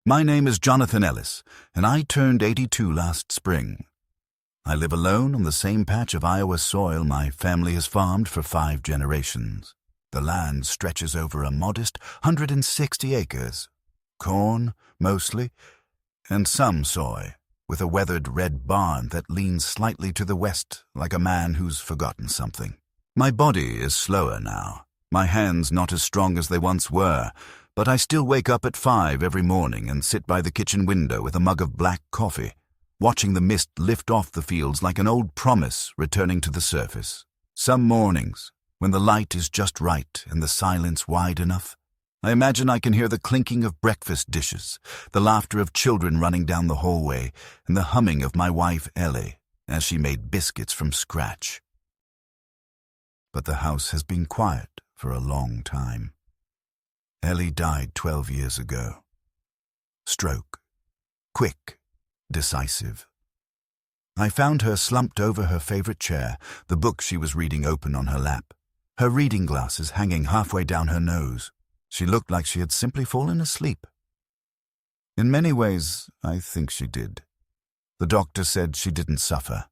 My name is Jonathan Ellis, and I turned 82 last spring. I live alone on the same patch of Iowa soil my family has farmed for 5 generations. The land stretches over a modest 160 acres. Corn, mostly, and some soy, with a weathered red barn that leans slightly to the west like a man who's forgotten something. My body is slower now. My hands not as strong as they once were, but I still wake up at 5 every morning and sit by the kitchen window with a mug of black coffee, watching the mist lift off the fields like an old promise returning to the surface. Some mornings, when the light is just right and the silence wide enough, I imagine I can hear the clinking of breakfast dishes, the laughter of children running down the hallway, and the humming of my wife Ellie as she made biscuits from scratch. But the house has been quiet for a long time. Ellie died 12 years ago. Stroke. Quick. Decisive. I found her slumped over her favorite chair, the book she was reading open on her lap, her reading glasses hanging halfway down her nose. She looked like she had simply fallen asleep. In many ways, I think she did. The doctor said she didn't suffer.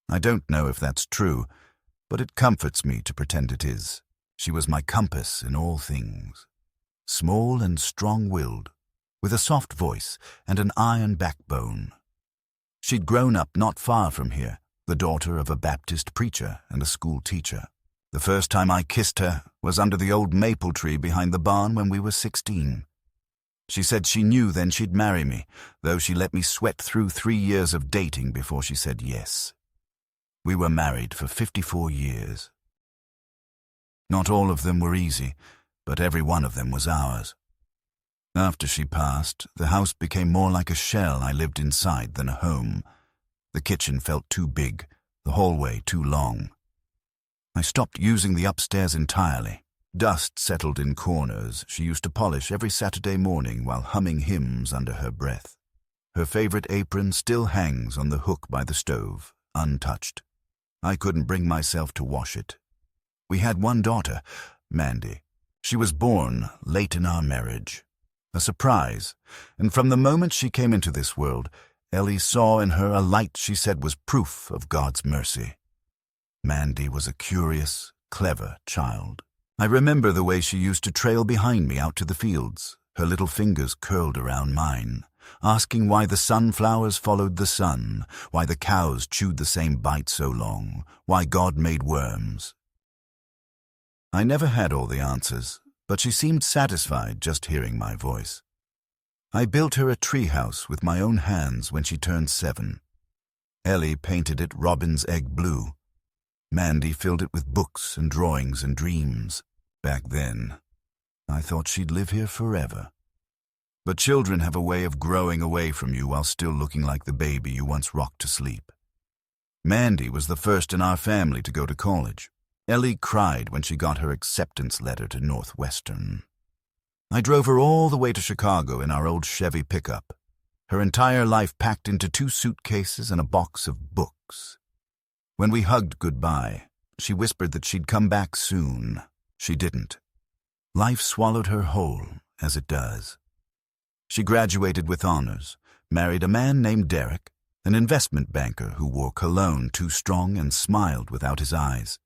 I don't know if that's true, but it comforts me to pretend it is. She was my compass in all things. Small and strong-willed, with a soft voice and an iron backbone. She'd grown up not far from here, the daughter of a Baptist preacher and a school teacher. The first time I kissed her was under the old maple tree behind the barn when we were 16. She said she knew then she'd marry me, though she let me sweat through 3 years of dating before she said yes. We were married for 54 years. Not all of them were easy, but every one of them was ours. After she passed, the house became more like a shell I lived inside than a home. The kitchen felt too big, the hallway too long. I stopped using the upstairs entirely. Dust settled in corners she used to polish every Saturday morning while humming hymns under her breath. Her favorite apron still hangs on the hook by the stove, untouched. I couldn't bring myself to wash it. We had one daughter, Mandy. She was born late in our marriage. A surprise, and from the moment she came into this world, Ellie saw in her a light she said was proof of God's mercy. Mandy was a curious, clever child. I remember the way she used to trail behind me out to the fields, her little fingers curled around mine, asking why the sunflowers followed the sun, why the cows chewed the same bite so long, why God made worms. I never had all the answers, but she seemed satisfied just hearing my voice. I built her a treehouse with my own hands when she turned 7. Ellie painted it robin's egg blue. Mandy filled it with books and drawings and dreams. Back then, I thought she'd live here forever. But children have a way of growing away from you while still looking like the baby you once rocked to sleep. Mandy was the first in our family to go to college. Ellie cried when she got her acceptance letter to Northwestern. I drove her all the way to Chicago in our old Chevy pickup, her entire life packed into 2 suitcases and a box of books. When we hugged goodbye, she whispered that she'd come back soon. She didn't. Life swallowed her whole, as it does. She graduated with honors, married a man named Derek, an investment banker who wore cologne too strong and smiled without his eyes,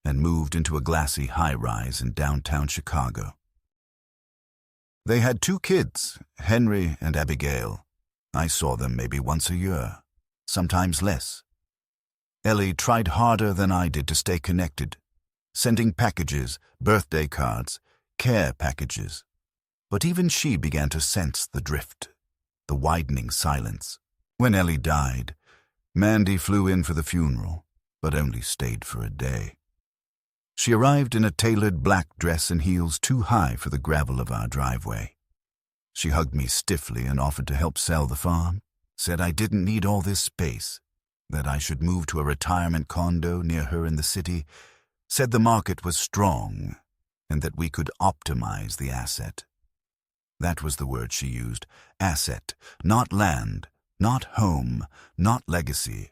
and moved into a glassy high-rise in downtown Chicago. They had 2 kids, Henry and Abigail. I saw them maybe once a year, sometimes less. Ellie tried harder than I did to stay connected, sending packages, birthday cards, care packages. But even she began to sense the drift, the widening silence. When Ellie died, Mandy flew in for the funeral, but only stayed for a day. She arrived in a tailored black dress and heels too high for the gravel of our driveway. She hugged me stiffly and offered to help sell the farm, said I didn't need all this space, that I should move to a retirement condo near her in the city, said the market was strong and that we could optimize the asset. That was the word she used, asset, not land, not home, not legacy.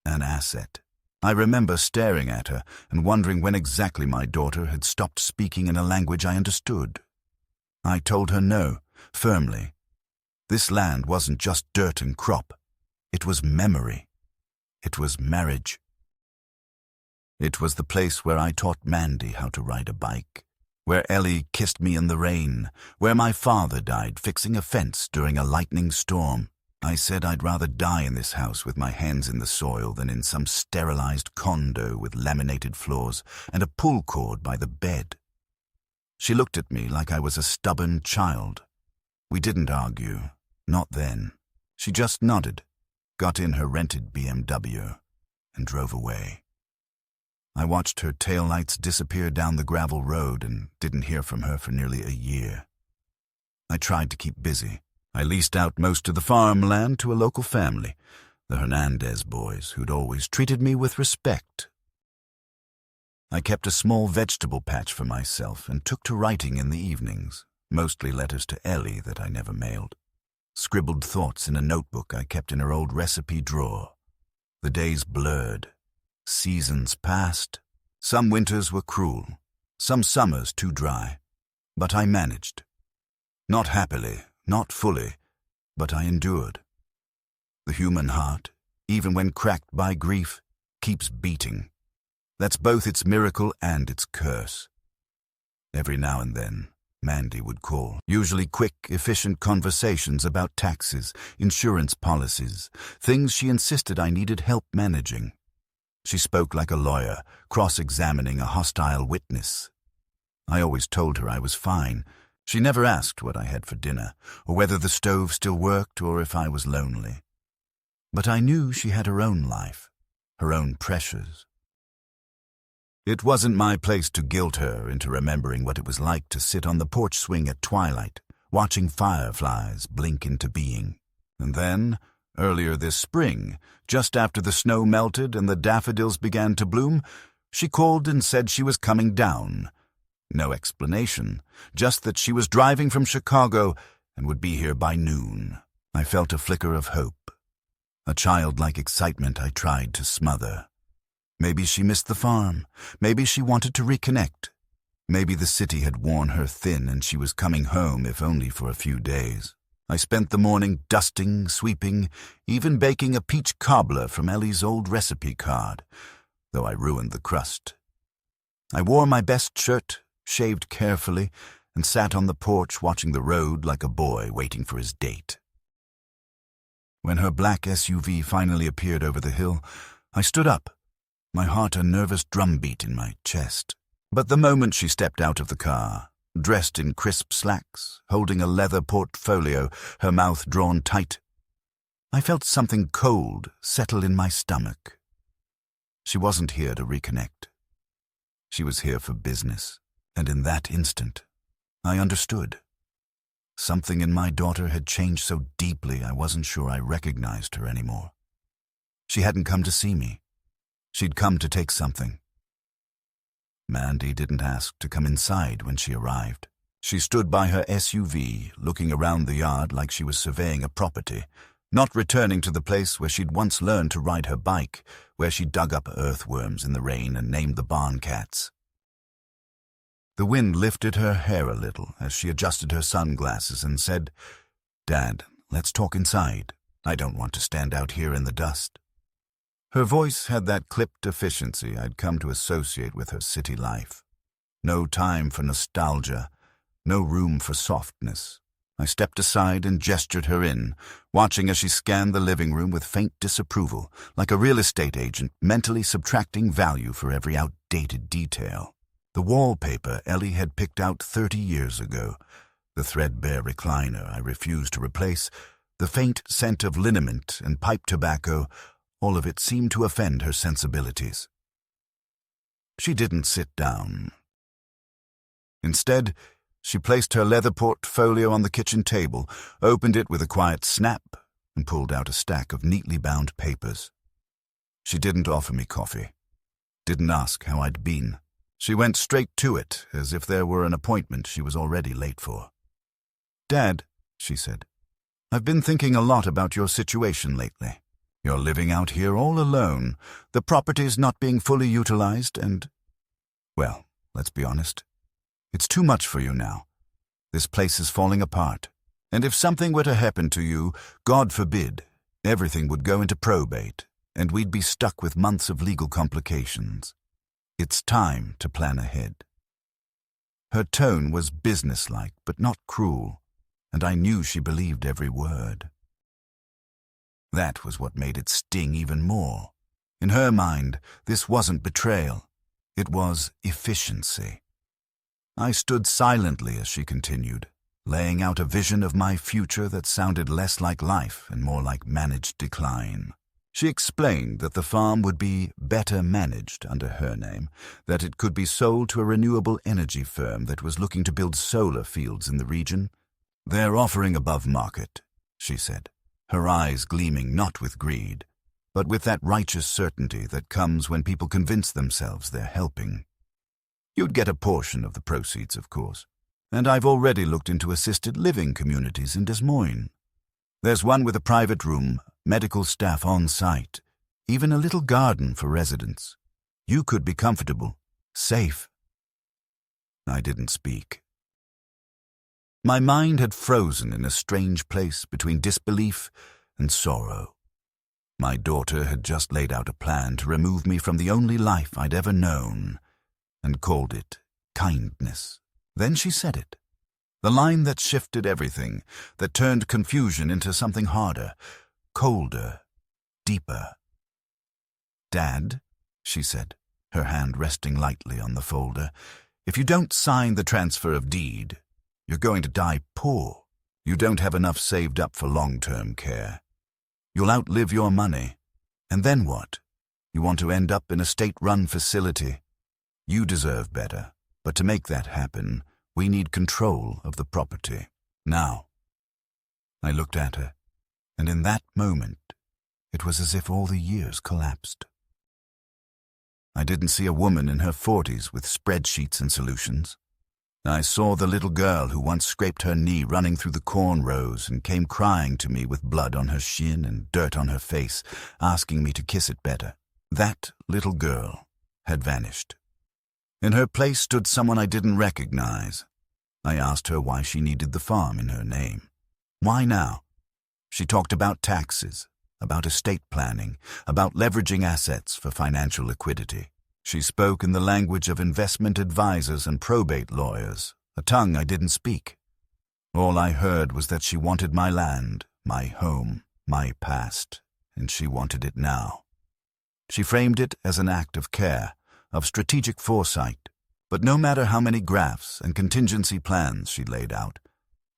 An asset. I remember staring at her and wondering when exactly my daughter had stopped speaking in a language I understood. I told her no, firmly, This land wasn't just dirt and crop. It was memory. It was marriage. It was the place where I taught Mandy how to ride a bike, where Ellie kissed me in the rain, where my father died fixing a fence during a lightning storm. I said I'd rather die in this house with my hands in the soil than in some sterilized condo with laminated floors and a pull cord by the bed. She looked at me like I was a stubborn child. We didn't argue, not then. She just nodded, got in her rented BMW, and drove away. I watched her taillights disappear down the gravel road and didn't hear from her for nearly a year. I tried to keep busy. I leased out most of the farmland to a local family, the Hernandez boys, who'd always treated me with respect. I kept a small vegetable patch for myself and took to writing in the evenings, mostly letters to Ellie that I never mailed. Scribbled thoughts in a notebook I kept in her old recipe drawer. The days blurred. Seasons passed. Some winters were cruel, some summers too dry. But I managed. Not happily, not fully, but I endured. The human heart, even when cracked by grief, keeps beating. That's both its miracle and its curse. Every now and then, Mandy would call, usually quick, efficient conversations about taxes, insurance policies, things she insisted I needed help managing. She spoke like a lawyer, cross-examining a hostile witness. I always told her I was fine. She never asked what I had for dinner, or whether the stove still worked, or if I was lonely. But I knew she had her own life, her own pressures. It wasn't my place to guilt her into remembering what it was like to sit on the porch swing at twilight, watching fireflies blink into being. And then, earlier this spring, just after the snow melted and the daffodils began to bloom, she called and said she was coming down. No explanation, just that she was driving from Chicago and would be here by noon. I felt a flicker of hope, a childlike excitement I tried to smother. Maybe she missed the farm. Maybe she wanted to reconnect. Maybe the city had worn her thin and she was coming home, if only for a few days. I spent the morning dusting, sweeping, even baking a peach cobbler from Ellie's old recipe card, though I ruined the crust. I wore my best shirt, shaved carefully, and sat on the porch watching the road like a boy waiting for his date. When her black SUV finally appeared over the hill, I stood up, my heart a nervous drumbeat in my chest. But the moment she stepped out of the car, dressed in crisp slacks, holding a leather portfolio, her mouth drawn tight, I felt something cold settle in my stomach. She wasn't here to reconnect. She was here for business. And in that instant, I understood. Something in my daughter had changed so deeply I wasn't sure I recognized her anymore. She hadn't come to see me. She'd come to take something. Mandy didn't ask to come inside when she arrived. She stood by her SUV, looking around the yard like she was surveying a property, not returning to the place where she'd once learned to ride her bike, where she dug up earthworms in the rain and named the barn cats. The wind lifted her hair a little as she adjusted her sunglasses and said, "Dad, let's talk inside. I don't want to stand out here in the dust." Her voice had that clipped efficiency I'd come to associate with her city life. No time for nostalgia, no room for softness. I stepped aside and gestured her in, watching as she scanned the living room with faint disapproval, like a real estate agent mentally subtracting value for every outdated detail. The wallpaper Ellie had picked out 30 years ago, the threadbare recliner I refused to replace, the faint scent of liniment and pipe tobacco, all of it seemed to offend her sensibilities. She didn't sit down. Instead, she placed her leather portfolio on the kitchen table, opened it with a quiet snap, and pulled out a stack of neatly bound papers. She didn't offer me coffee, didn't ask how I'd been. She went straight to it, as if there were an appointment she was already late for. "Dad," she said, "I've been thinking a lot about your situation lately. You're living out here all alone, the property's not being fully utilized, and, well, let's be honest, it's too much for you now. This place is falling apart. And if something were to happen to you, God forbid, everything would go into probate, and we'd be stuck with months of legal complications. It's time to plan ahead. Her tone was businesslike, but not cruel, and I knew she believed every word. That was what made it sting even more. In her mind, this wasn't betrayal. It was efficiency. I stood silently as she continued, laying out a vision of my future that sounded less like life and more like managed decline. She explained that the farm would be better managed under her name, that it could be sold to a renewable energy firm that was looking to build solar fields in the region. "They're offering above market," she said, her eyes gleaming not with greed, but with that righteous certainty that comes when people convince themselves they're helping. "You'd get a portion of the proceeds, of course, and I've already looked into assisted living communities in Des Moines. There's one with a private room, medical staff on site, even a little garden for residents. You could be comfortable, safe." I didn't speak. My mind had frozen in a strange place between disbelief and sorrow. My daughter had just laid out a plan to remove me from the only life I'd ever known, and called it kindness. Then she said it. The line that shifted everything, that turned confusion into something harder, colder, deeper. "Dad," she said, her hand resting lightly on the folder, "if you don't sign the transfer of deed, you're going to die poor. You don't have enough saved up for long-term care. You'll outlive your money. And then what? You want to end up in a state-run facility. You deserve better, but to make that happen, we need control of the property. Now." I looked at her, and in that moment, it was as if all the years collapsed. I didn't see a woman in her 40s with spreadsheets and solutions. I saw the little girl who once scraped her knee running through the corn rows and came crying to me with blood on her shin and dirt on her face, asking me to kiss it better. That little girl had vanished. In her place stood someone I didn't recognize. I asked her why she needed the farm in her name. Why now? She talked about taxes, about estate planning, about leveraging assets for financial liquidity. She spoke in the language of investment advisors and probate lawyers, a tongue I didn't speak. All I heard was that she wanted my land, my home, my past, and she wanted it now. She framed it as an act of care, of strategic foresight, but no matter how many graphs and contingency plans she laid out,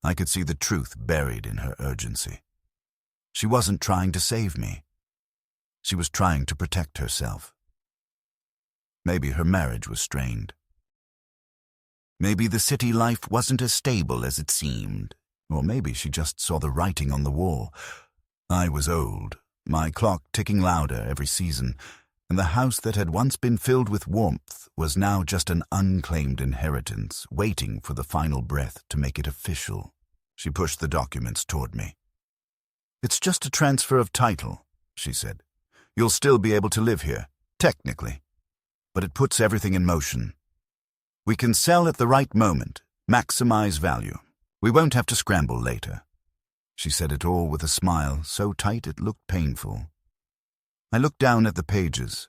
I could see the truth buried in her urgency. She wasn't trying to save me. She was trying to protect herself. Maybe her marriage was strained. Maybe the city life wasn't as stable as it seemed, or maybe she just saw the writing on the wall. I was old, my clock ticking louder every season, and the house that had once been filled with warmth was now just an unclaimed inheritance, waiting for the final breath to make it official. She pushed the documents toward me. "It's just a transfer of title," she said. "You'll still be able to live here, technically. But it puts everything in motion. We can sell at the right moment, maximize value. We won't have to scramble later." She said it all with a smile so tight it looked painful. I looked down at the pages.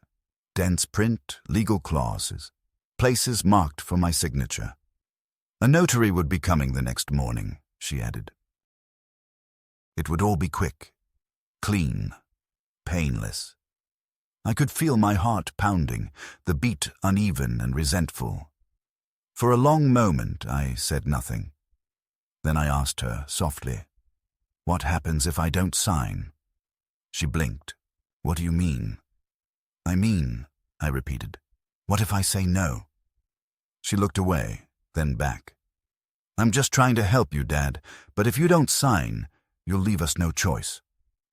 Dense print, legal clauses, places marked for my signature. A notary would be coming the next morning, she added. It would all be quick, clean, painless. I could feel my heart pounding, the beat uneven and resentful. For a long moment I said nothing. Then I asked her softly, "What happens if I don't sign?" She blinked. "What do you mean?" "I mean," I repeated, "what if I say no?" She looked away, then back. "I'm just trying to help you, Dad, but if you don't sign, you'll leave us no choice.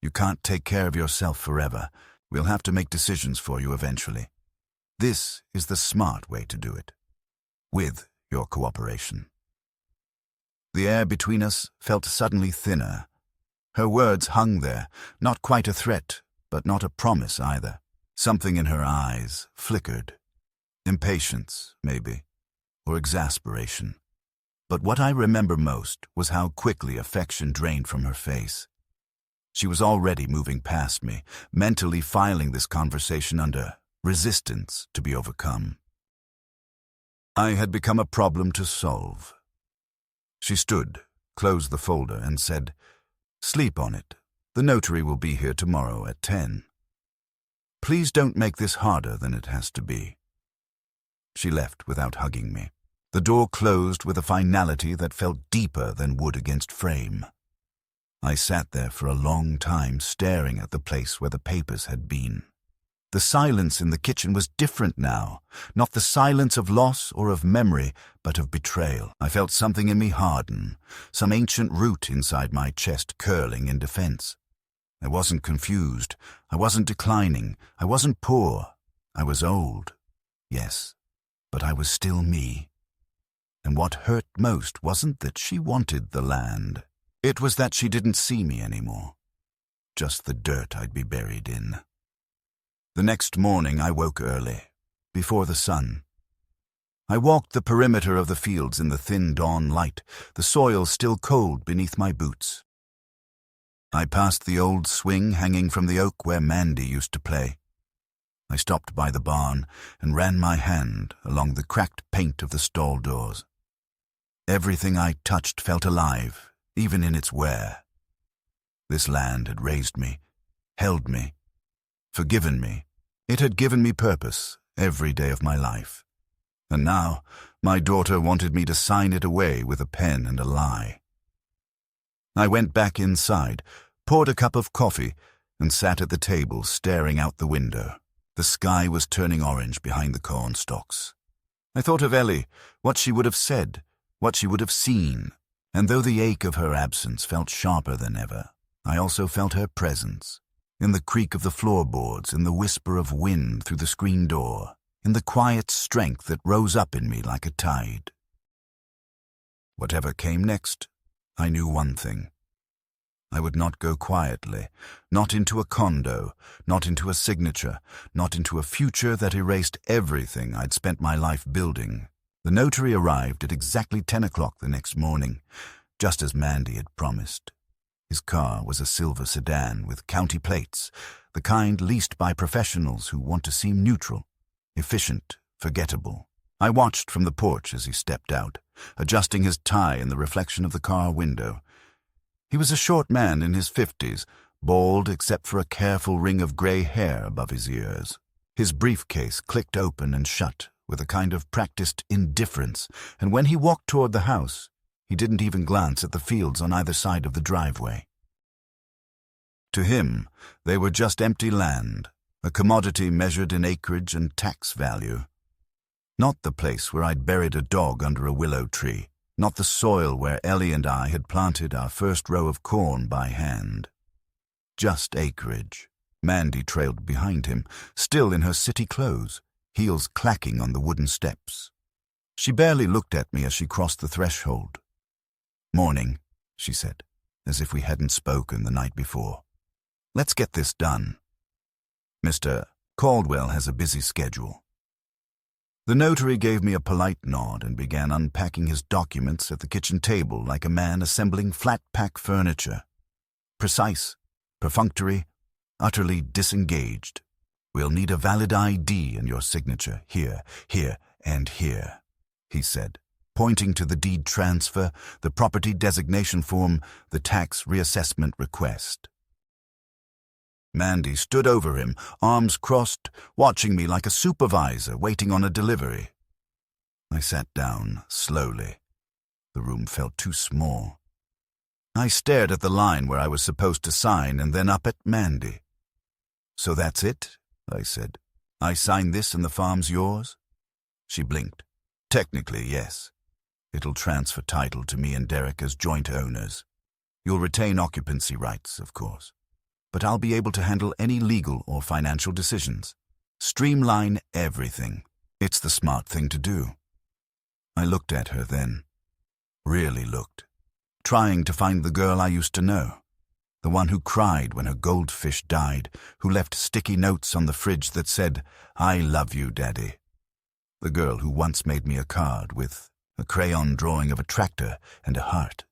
You can't take care of yourself forever. We'll have to make decisions for you eventually. This is the smart way to do it, with your cooperation." The air between us felt suddenly thinner. Her words hung there, not quite a threat, but not a promise either. Something in her eyes flickered. Impatience, maybe, or exasperation. But what I remember most was how quickly affection drained from her face. She was already moving past me, mentally filing this conversation under resistance to be overcome. I had become a problem to solve. She stood, closed the folder, and said, "Sleep on it. The notary will be here tomorrow at 10. Please don't make this harder than it has to be." She left without hugging me. The door closed with a finality that felt deeper than wood against frame. I sat there for a long time staring at the place where the papers had been. The silence in the kitchen was different now, not the silence of loss or of memory, but of betrayal. I felt something in me harden, some ancient root inside my chest curling in defense. I wasn't confused, I wasn't declining, I wasn't poor, I was old. Yes, but I was still me. And what hurt most wasn't that she wanted the land. It was that she didn't see me anymore. Just the dirt I'd be buried in. The next morning I woke early, before the sun. I walked the perimeter of the fields in the thin dawn light, the soil still cold beneath my boots. I passed the old swing hanging from the oak where Mandy used to play. I stopped by the barn and ran my hand along the cracked paint of the stall doors. Everything I touched felt alive, even in its wear. This land had raised me, held me, forgiven me. It had given me purpose every day of my life. And now my daughter wanted me to sign it away with a pen and a lie. I went back inside, poured a cup of coffee, and sat at the table staring out the window. The sky was turning orange behind the corn stalks. I thought of Ellie, what she would have said, what she would have seen, and though the ache of her absence felt sharper than ever, I also felt her presence, in the creak of the floorboards, in the whisper of wind through the screen door, in the quiet strength that rose up in me like a tide. Whatever came next, I knew one thing. I would not go quietly, not into a condo, not into a signature, not into a future that erased everything I'd spent my life building. The notary arrived at exactly 10 o'clock the next morning, just as Mandy had promised. His car was a silver sedan with county plates, the kind leased by professionals who want to seem neutral, efficient, forgettable. I watched from the porch as he stepped out, adjusting his tie in the reflection of the car window. He was a short man in his 50s, bald except for a careful ring of gray hair above his ears. His briefcase clicked open and shut with a kind of practiced indifference, and when he walked toward the house, he didn't even glance at the fields on either side of the driveway. To him, they were just empty land, a commodity measured in acreage and tax value. Not the place where I'd buried a dog under a willow tree, not the soil where Ellie and I had planted our first row of corn by hand. Just acreage. Mandy trailed behind him, still in her city clothes, heels clacking on the wooden steps. She barely looked at me as she crossed the threshold. "Morning," she said, as if we hadn't spoken the night before. "Let's get this done. Mr. Caldwell has a busy schedule." The notary gave me a polite nod and began unpacking his documents at the kitchen table like a man assembling flat-pack furniture. Precise, perfunctory, utterly disengaged. "We'll need a valid ID and your signature here, here, and here," he said, pointing to the deed transfer, the property designation form, the tax reassessment request. Mandy stood over him, arms crossed, watching me like a supervisor waiting on a delivery. I sat down, slowly. The room felt too small. I stared at the line where I was supposed to sign and then up at Mandy. "So that's it?" I said. "I sign this and the farm's yours?" She blinked. "Technically, yes. It'll transfer title to me and Derek as joint owners. You'll retain occupancy rights, of course. But I'll be able to handle any legal or financial decisions. Streamline everything. It's the smart thing to do." I looked at her then. Really looked. Trying to find the girl I used to know. The one who cried when her goldfish died, who left sticky notes on the fridge that said, "I love you, Daddy." The girl who once made me a card with a crayon drawing of a tractor and a heart.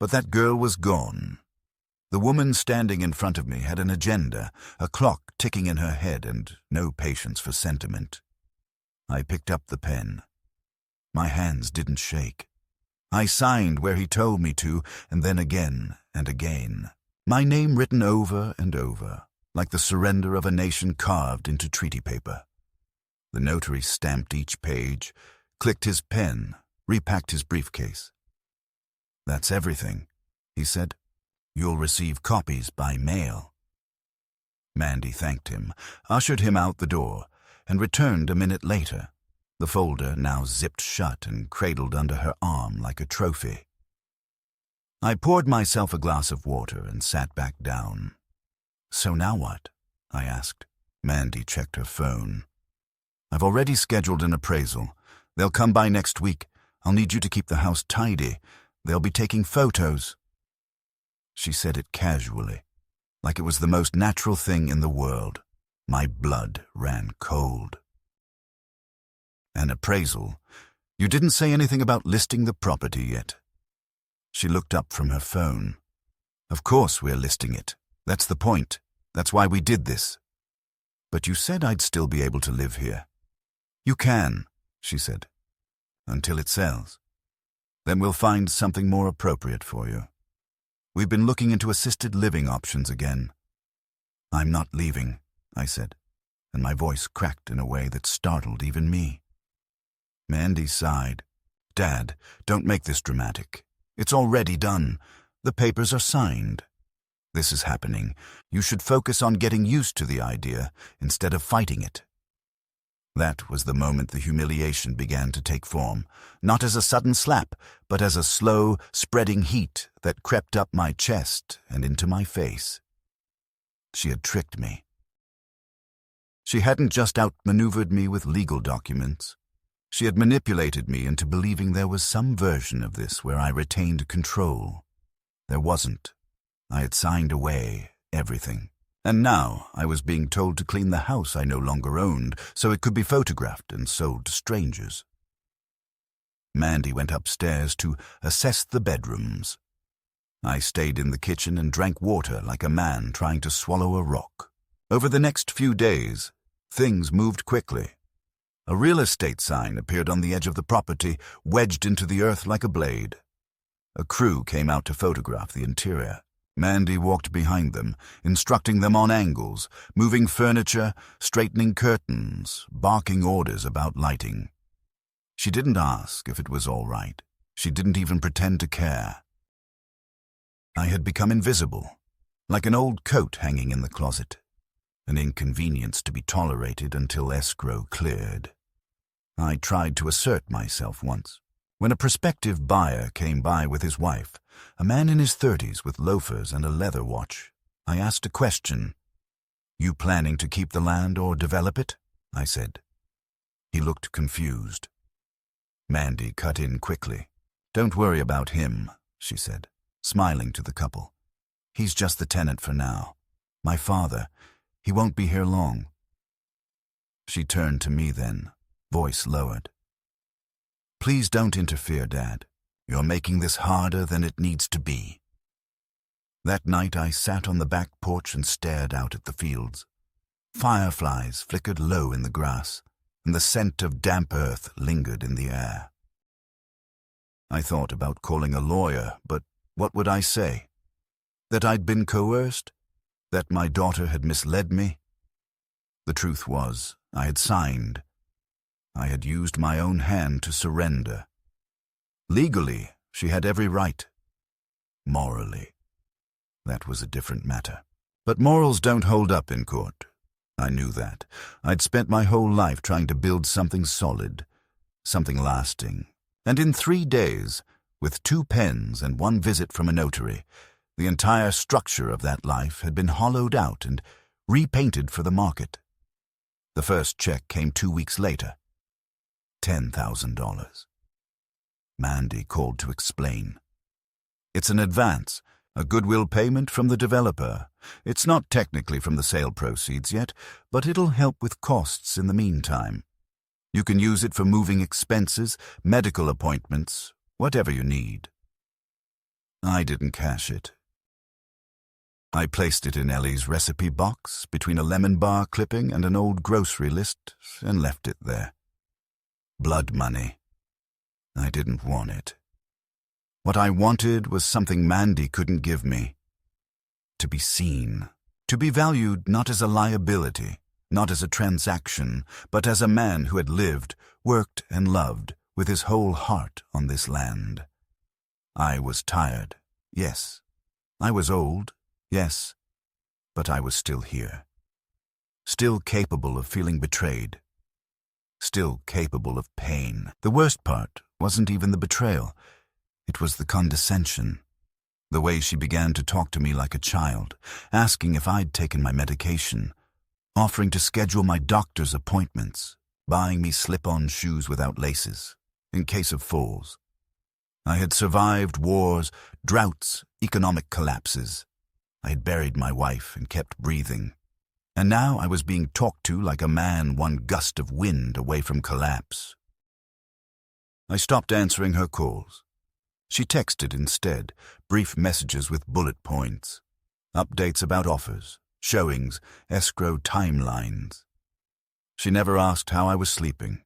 But that girl was gone. The woman standing in front of me had an agenda, a clock ticking in her head, and no patience for sentiment. I picked up the pen. My hands didn't shake. I signed where he told me to, and then again and again. My name written over and over, like the surrender of a nation carved into treaty paper. The notary stamped each page, clicked his pen, repacked his briefcase. "That's everything," he said. "You'll receive copies by mail." Mandy thanked him, ushered him out the door, and returned a minute later, the folder now zipped shut and cradled under her arm like a trophy. I poured myself a glass of water and sat back down. "So now what?" I asked. Mandy checked her phone. "I've already scheduled an appraisal. They'll come by next week. I'll need you to keep the house tidy. They'll be taking photos." She said it casually, like it was the most natural thing in the world. My blood ran cold. "An appraisal? You didn't say anything about listing the property yet." She looked up from her phone. "Of course we're listing it. That's the point. That's why we did this." "But you said I'd still be able to live here." "You can," she said, "until it sells. Then we'll find something more appropriate for you. We've been looking into assisted living options again." "I'm not leaving," I said, and my voice cracked in a way that startled even me. Mandy sighed. "Dad, don't make this dramatic. It's already done. The papers are signed. This is happening. You should focus on getting used to the idea instead of fighting it." That was the moment the humiliation began to take form, not as a sudden slap, but as a slow, spreading heat that crept up my chest and into my face. She had tricked me. She hadn't just outmaneuvered me with legal documents. She had manipulated me into believing there was some version of this where I retained control. There wasn't. I had signed away everything. And now I was being told to clean the house I no longer owned so it could be photographed and sold to strangers. Mandy went upstairs to assess the bedrooms. I stayed in the kitchen and drank water like a man trying to swallow a rock. Over the next few days, things moved quickly. A real estate sign appeared on the edge of the property, wedged into the earth like a blade. A crew came out to photograph the interior. Mandy walked behind them, instructing them on angles, moving furniture, straightening curtains, barking orders about lighting. She didn't ask if it was all right. She didn't even pretend to care. I had become invisible, like an old coat hanging in the closet, an inconvenience to be tolerated until escrow cleared. I tried to assert myself once. When a prospective buyer came by with his wife, a man in his 30s with loafers and a leather watch, I asked a question. "You planning to keep the land or develop it?" I said. He looked confused. Mandy cut in quickly. "Don't worry about him," she said, smiling to the couple. "He's just the tenant for now. My father, he won't be here long." She turned to me then, voice lowered. "Please don't interfere, Dad. You're making this harder than it needs to be." That night I sat on the back porch and stared out at the fields. Fireflies flickered low in the grass, and the scent of damp earth lingered in the air. I thought about calling a lawyer, but what would I say? That I'd been coerced? That my daughter had misled me? The truth was, I had signed. I had used my own hand to surrender. Legally, she had every right. Morally, that was a different matter. But morals don't hold up in court. I knew that. I'd spent my whole life trying to build something solid, something lasting. And in 3 days, with 2 pens and 1 visit from a notary, the entire structure of that life had been hollowed out and repainted for the market. The first check came 2 weeks later. $10,000. Mandy called to explain. "It's an advance, a goodwill payment from the developer. It's not technically from the sale proceeds yet, but it'll help with costs in the meantime." You can use it for moving expenses, medical appointments, whatever you need. I didn't cash it. I placed it in Ellie's recipe box between a lemon bar clipping and an old grocery list and left it there. Blood money. I didn't want it. What I wanted was something Mandy couldn't give me. To be seen. To be valued not as a liability, not as a transaction, but as a man who had lived, worked, and loved with his whole heart on this land. I was tired, yes. I was old, yes. But I was still here. Still capable of feeling betrayed. Still capable of pain. The worst part wasn't even the betrayal. It was the condescension. The way she began to talk to me like a child, asking if I'd taken my medication, offering to schedule my doctor's appointments, buying me slip-on shoes without laces, in case of falls. I had survived wars, droughts, economic collapses. I had buried my wife and kept breathing. And now I was being talked to like a man one gust of wind away from collapse. I stopped answering her calls. She texted instead, brief messages with bullet points, updates about offers, showings, escrow timelines. She never asked how I was sleeping,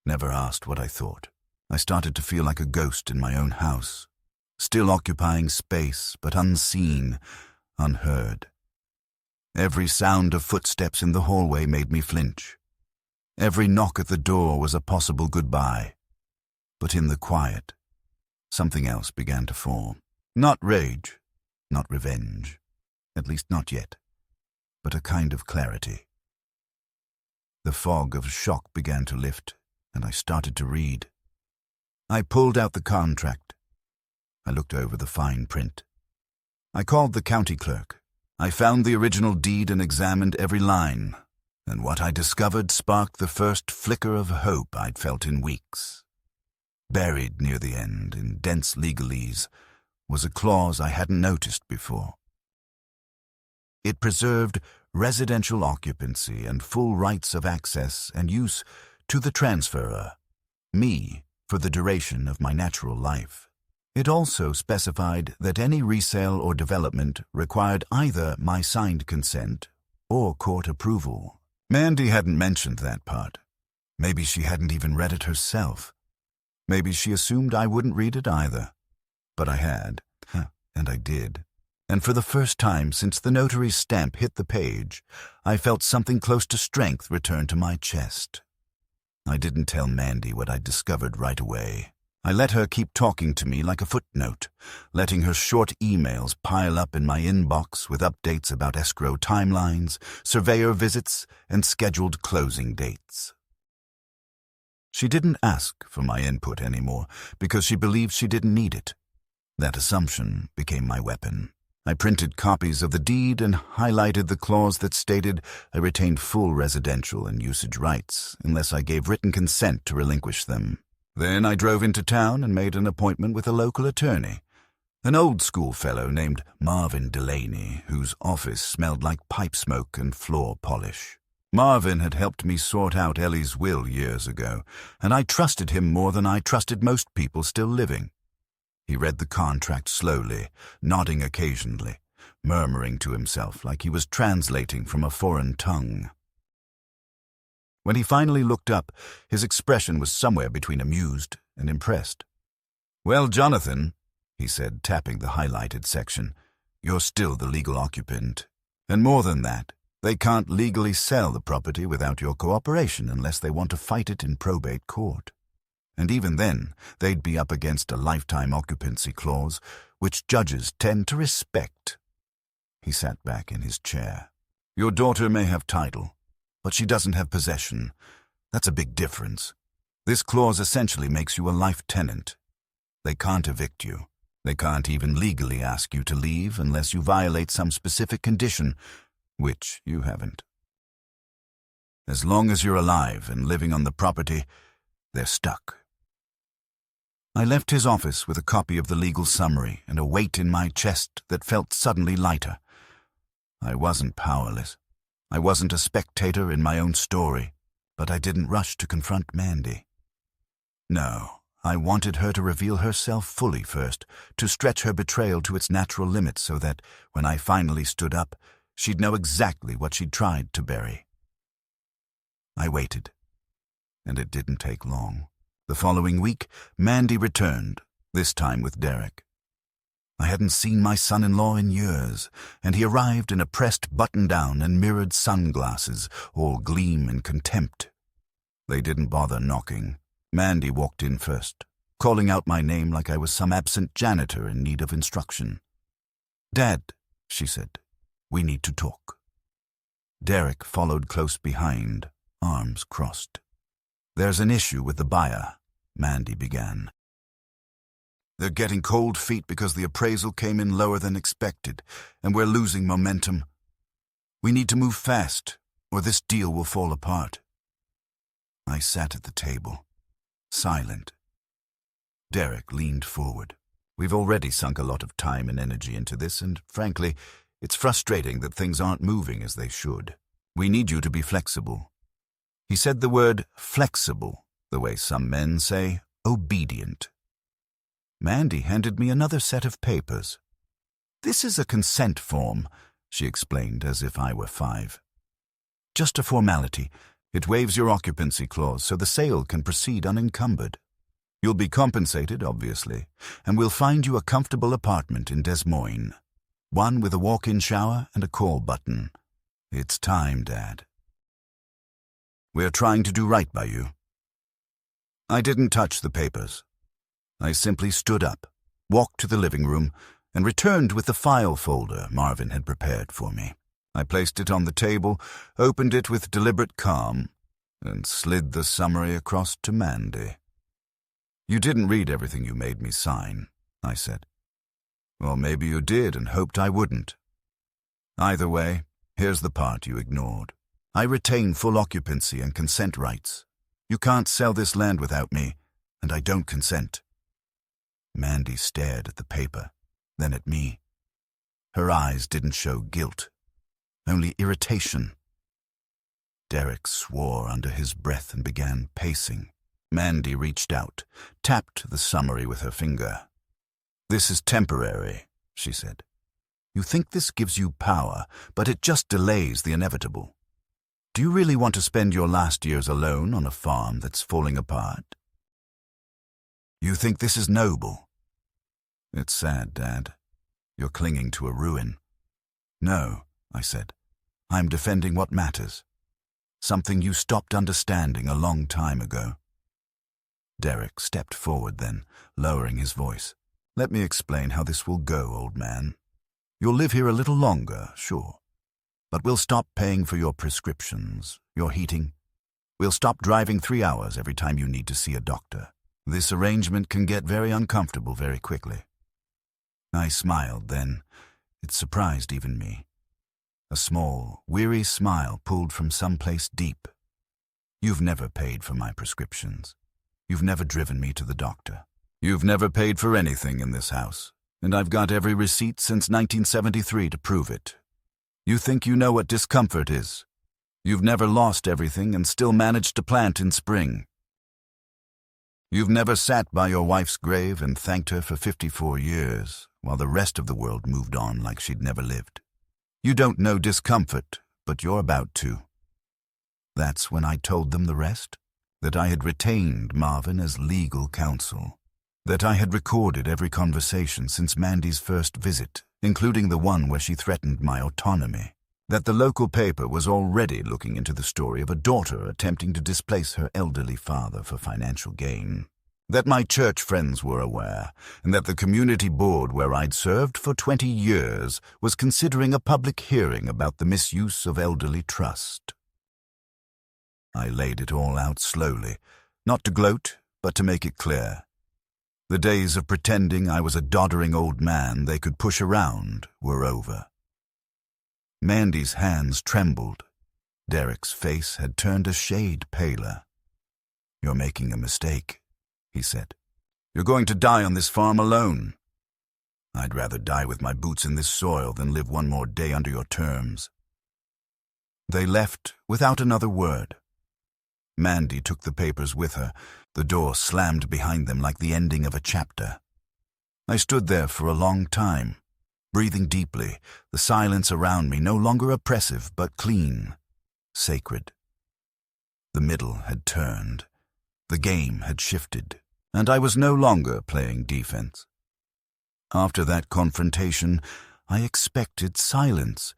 never asked what I thought. I started to feel like a ghost in my own house, still occupying space, but unseen, unheard. Every sound of footsteps in the hallway made me flinch. Every knock at the door was a possible goodbye. But in the quiet, something else began to form. Not rage, not revenge, at least not yet, but a kind of clarity. The fog of shock began to lift, and I started to read. I pulled out the contract. I looked over the fine print. I called the county clerk. I found the original deed and examined every line, and what I discovered sparked the first flicker of hope I'd felt in weeks. Buried near the end, in dense legalese, was a clause I hadn't noticed before. It preserved residential occupancy and full rights of access and use to the transferor, me, for the duration of my natural life. It also specified that any resale or development required either my signed consent or court approval. Mandy hadn't mentioned that part. Maybe she hadn't even read it herself. Maybe she assumed I wouldn't read it either. But I had, and I did. And for the first time since the notary's stamp hit the page, I felt something close to strength return to my chest. I didn't tell Mandy what I'd discovered right away. I let her keep talking to me like a footnote, letting her short emails pile up in my inbox with updates about escrow timelines, surveyor visits, and scheduled closing dates. She didn't ask for my input anymore because she believed she didn't need it. That assumption became my weapon. I printed copies of the deed and highlighted the clause that stated I retained full residential and usage rights unless I gave written consent to relinquish them. Then I drove into town and made an appointment with a local attorney, an old-school fellow named Marvin Delaney, whose office smelled like pipe smoke and floor polish. Marvin had helped me sort out Ellie's will years ago, and I trusted him more than I trusted most people still living. He read the contract slowly, nodding occasionally, murmuring to himself like he was translating from a foreign tongue. When he finally looked up, his expression was somewhere between amused and impressed. "Well, Jonathan," he said, tapping the highlighted section, "you're still the legal occupant. And more than that, they can't legally sell the property without your cooperation unless they want to fight it in probate court. And even then, they'd be up against a lifetime occupancy clause, which judges tend to respect." He sat back in his chair. "Your daughter may have title, but she doesn't have possession. That's a big difference. This clause essentially makes you a life tenant. They can't evict you. They can't even legally ask you to leave unless you violate some specific condition, which you haven't. As long as you're alive and living on the property, they're stuck." I left his office with a copy of the legal summary and a weight in my chest that felt suddenly lighter. I wasn't powerless. I wasn't a spectator in my own story. but I didn't rush to confront Mandy. No, I wanted her to reveal herself fully first, to stretch her betrayal to its natural limits so that, when I finally stood up, she'd know exactly what she'd tried to bury. I waited, and it didn't take long. The following week, Mandy returned, this time with Derek. I hadn't seen my son-in-law in years, and he arrived in a pressed button-down and mirrored sunglasses, all gleam and contempt. They didn't bother knocking. Mandy walked in first, calling out my name like I was some absent janitor in need of instruction. "Dad," she said, "we need to talk." Derek followed close behind, arms crossed. "There's an issue with the buyer," Mandy began. "They're getting cold feet because the appraisal came in lower than expected, and we're losing momentum. We need to move fast, or this deal will fall apart." I sat at the table, silent. Derek leaned forward. "We've already sunk a lot of time and energy into this, and frankly, it's frustrating that things aren't moving as they should. We need you to be flexible." He said the word flexible, the way some men say obedient. Mandy handed me another set of papers. "This is a consent form," she explained as if I were 5. "Just a formality. It waives your occupancy clause so the sale can proceed unencumbered. You'll be compensated, obviously, and we'll find you a comfortable apartment in Des Moines. One with a walk-in shower and a call button. It's time, Dad. We're trying to do right by you." I didn't touch the papers. I simply stood up, walked to the living room, and returned with the file folder Marvin had prepared for me. I placed it on the table, opened it with deliberate calm, and slid the summary across to Mandy. "You didn't read everything you made me sign," I said. "Well, maybe you did and hoped I wouldn't. Either way, here's the part you ignored. I retain full occupancy and consent rights. You can't sell this land without me, and I don't consent." Mandy stared at the paper, then at me. Her eyes didn't show guilt, only irritation. Derek swore under his breath and began pacing. Mandy reached out, tapped the summary with her finger. "This is temporary," she said. "You think this gives you power, but it just delays the inevitable. Do you really want to spend your last years alone on a farm that's falling apart? You think this is noble? It's sad, Dad. You're clinging to a ruin." "No," I said. "I'm defending what matters. Something you stopped understanding a long time ago." Derek stepped forward then, lowering his voice. "Let me explain how this will go, old man. You'll live here a little longer, sure. But we'll stop paying for your prescriptions, your heating. We'll stop driving 3 hours every time you need to see a doctor. This arrangement can get very uncomfortable very quickly." I smiled then. It surprised even me. A small, weary smile pulled from someplace deep. "You've never paid for my prescriptions. You've never driven me to the doctor. You've never paid for anything in this house, and I've got every receipt since 1973 to prove it. You think you know what discomfort is. You've never lost everything and still managed to plant in spring. You've never sat by your wife's grave and thanked her for 54 years, while the rest of the world moved on like she'd never lived. You don't know discomfort, but you're about to." That's when I told them the rest, that I had retained Marvin as legal counsel, that I had recorded every conversation since Mandy's first visit, including the one where she threatened my autonomy, that the local paper was already looking into the story of a daughter attempting to displace her elderly father for financial gain, that my church friends were aware, and that the community board where I'd served for 20 years was considering a public hearing about the misuse of elderly trust. I laid it all out slowly, not to gloat, but to make it clear. The days of pretending I was a doddering old man they could push around were over. Mandy's hands trembled. Derek's face had turned a shade paler. "You're making a mistake," he said. "You're going to die on this farm alone. I'd rather die with my boots in this soil than live one more day under your terms." They left without another word. Mandy took the papers with her. The door slammed behind them like the ending of a chapter. I stood there for a long time, breathing deeply, the silence around me no longer oppressive but clean, sacred. The middle had turned. The game had shifted, and I was no longer playing defense. After that confrontation, I expected silence,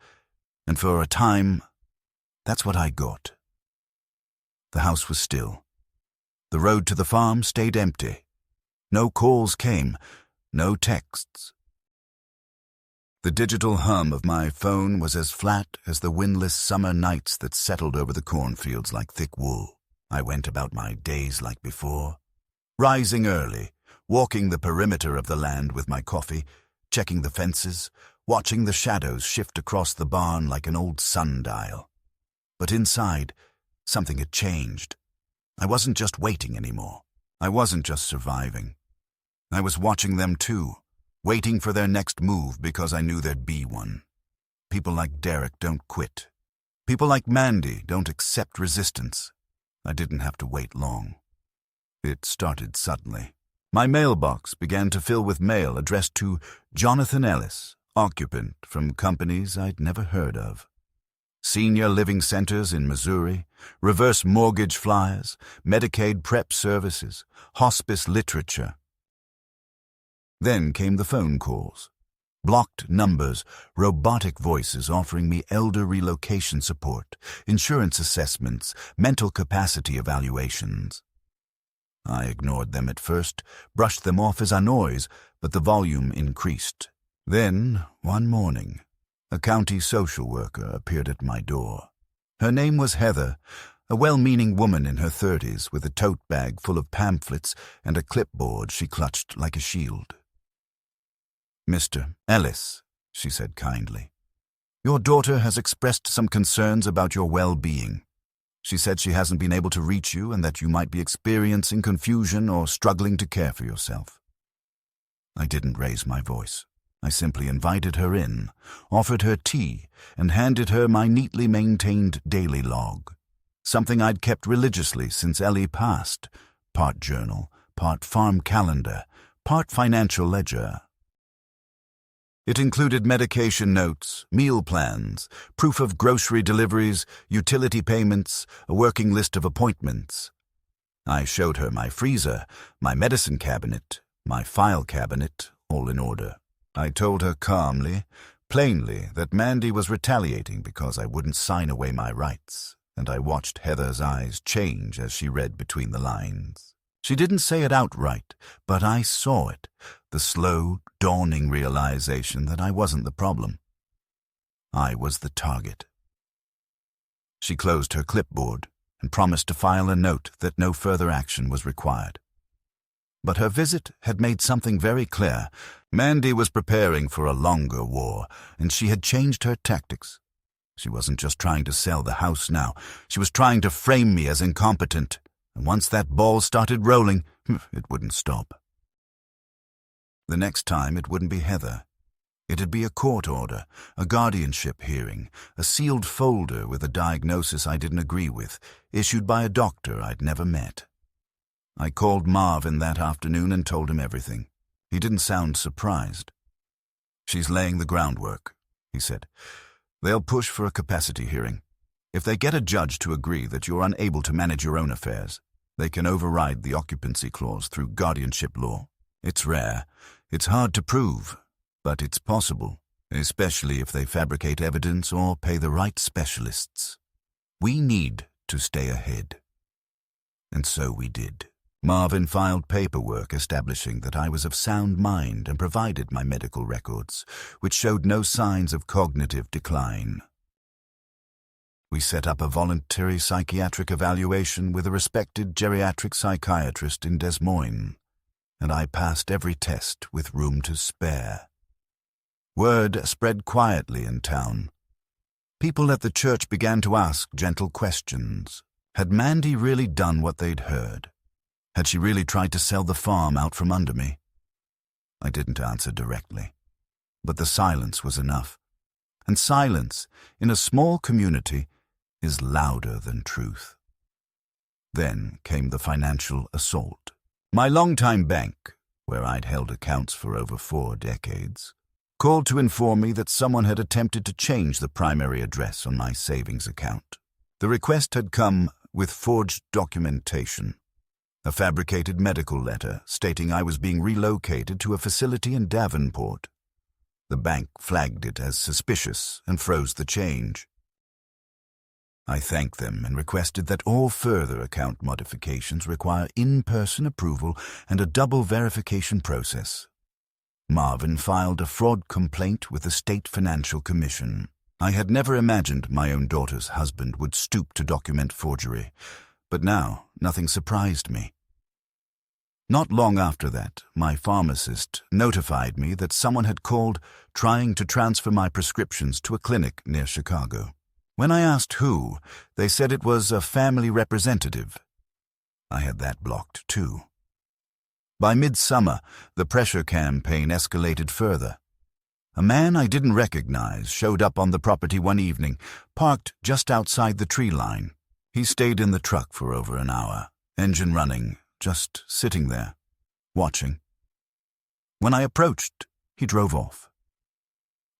and for a time, that's what I got. The house was still. The road to the farm stayed empty. No calls came, no texts. The digital hum of my phone was as flat as the windless summer nights that settled over the cornfields like thick wool. I went about my days like before, rising early, walking the perimeter of the land with my coffee, checking the fences, watching the shadows shift across the barn like an old sundial. But inside, something had changed. I wasn't just waiting anymore. I wasn't just surviving. I was watching them too, waiting for their next move because I knew there'd be one. People like Derek don't quit. People like Mandy don't accept resistance. I didn't have to wait long. It started suddenly. My mailbox began to fill with mail addressed to Jonathan Ellis, occupant from companies I'd never heard of. Senior living centers in Missouri, reverse mortgage flyers, Medicaid prep services, hospice literature. Then came the phone calls. Blocked numbers, robotic voices offering me elder relocation support, insurance assessments, mental capacity evaluations. I ignored them at first, brushed them off as a noise, but the volume increased. Then, one morning, a county social worker appeared at my door. Her name was Heather, a well-meaning woman in her 30s with a tote bag full of pamphlets and a clipboard she clutched like a shield. "Mr. Ellis," she said kindly, "your daughter has expressed some concerns about your well-being. She said she hasn't been able to reach you and that you might be experiencing confusion or struggling to care for yourself." I didn't raise my voice. I simply invited her in, offered her tea, and handed her my neatly maintained daily log, something I'd kept religiously since Ellie passed, part journal, part farm calendar, part financial ledger. It included medication notes, meal plans, proof of grocery deliveries, utility payments, a working list of appointments. I showed her my freezer, my medicine cabinet, my file cabinet, all in order. I told her calmly, plainly, that Mandy was retaliating because I wouldn't sign away my rights, and I watched Heather's eyes change as she read between the lines. She didn't say it outright, but I saw it, the slow, dawning realization that I wasn't the problem. I was the target. She closed her clipboard and promised to file a note that no further action was required. But her visit had made something very clear. Mandy was preparing for a longer war, and she had changed her tactics. She wasn't just trying to sell the house now. She was trying to frame me as incompetent, and once that ball started rolling, it wouldn't stop. The next time it wouldn't be Heather. It'd be a court order, a guardianship hearing, a sealed folder with a diagnosis I didn't agree with, issued by a doctor I'd never met. I called Marvin that afternoon and told him everything. He didn't sound surprised. "She's laying the groundwork," he said. "They'll push for a capacity hearing. If they get a judge to agree that you're unable to manage your own affairs, they can override the occupancy clause through guardianship law. It's rare. It's hard to prove, but it's possible, especially if they fabricate evidence or pay the right specialists. We need to stay ahead." And so we did. Marvin filed paperwork establishing that I was of sound mind and provided my medical records, which showed no signs of cognitive decline. We set up a voluntary psychiatric evaluation with a respected geriatric psychiatrist in Des Moines, and I passed every test with room to spare. Word spread quietly in town. People at the church began to ask gentle questions. Had Mandy really done what they'd heard? Had she really tried to sell the farm out from under me? I didn't answer directly, but the silence was enough. And silence, in a small community, is louder than truth. Then came the financial assault. My longtime bank, where I'd held accounts for over 4 decades, called to inform me that someone had attempted to change the primary address on my savings account. The request had come with forged documentation, a fabricated medical letter stating I was being relocated to a facility in Davenport. The bank flagged it as suspicious and froze the change. I thanked them and requested that all further account modifications require in-person approval and a double verification process. Marvin filed a fraud complaint with the State Financial Commission. I had never imagined my own daughter's husband would stoop to document forgery, but now nothing surprised me. Not long after that, my pharmacist notified me that someone had called trying to transfer my prescriptions to a clinic near Chicago. When I asked who, they said it was a family representative. I had that blocked too. By midsummer, the pressure campaign escalated further. A man I didn't recognize showed up on the property one evening, parked just outside the tree line. He stayed in the truck for over an hour, engine running, just sitting there, watching. When I approached, he drove off.